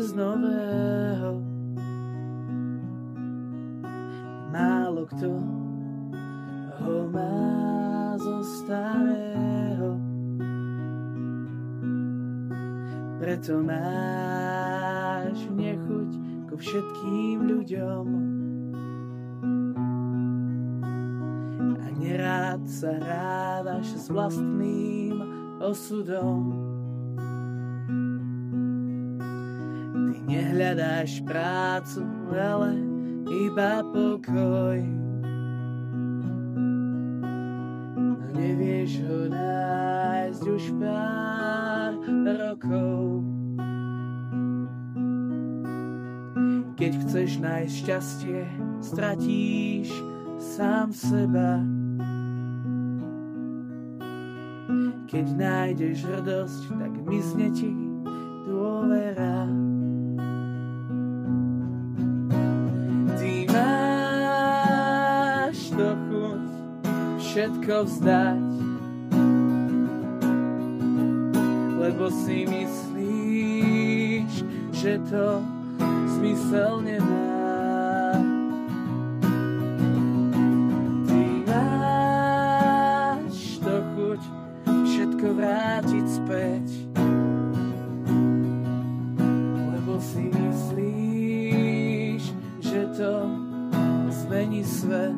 z nového. Málo kto ho má zo starého. Preto máš nechuť ku všetkým ľuďom a nerád sa hrávaš s vlastným osudom. Ty nehľadáš prácu, ale iba pokoj. No nevieš ho nájsť už pár rokov. Keď chceš nájsť šťastie, stratíš sám seba. Keď nájdeš hrdosť, tak mizne ti dôvera. Ty máš to chuť všetko vzdať, lebo si myslíš, že to zmysel nemá. Ty máš to chuť všetko vrátiť späť, lebo si myslíš, že to zmení svet.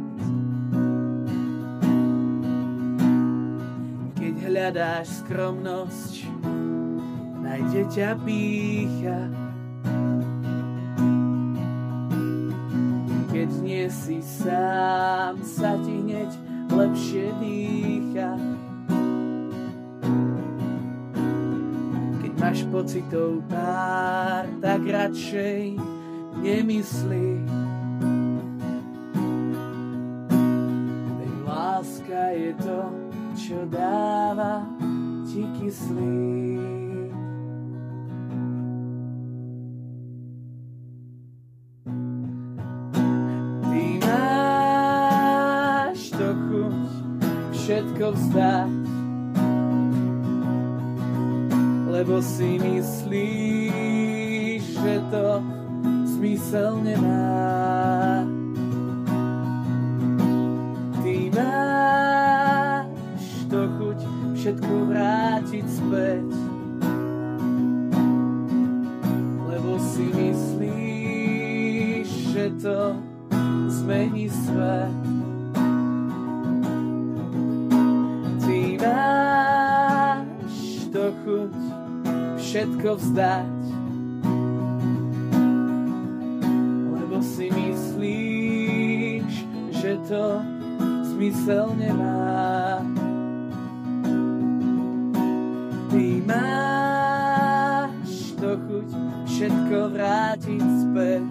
Keď hľadáš skromnosť, nájde ťa pýcha. Keď nie si sám, sa ti hneď lepšie dýcha. Keď máš pocitov pár, tak radšej nemyslí. Veď láska je to, čo dáva ti kyslík. Všetko vzdať, lebo si myslíš, že to zmysel nemá. Ty máš to chuť všetko vrátiť späť, lebo si myslíš, že to zmení svet. Máš to chuť všetko vzdať, lebo si myslíš, že to zmysel nemá. Ty máš to chuť všetko vrátiť späť,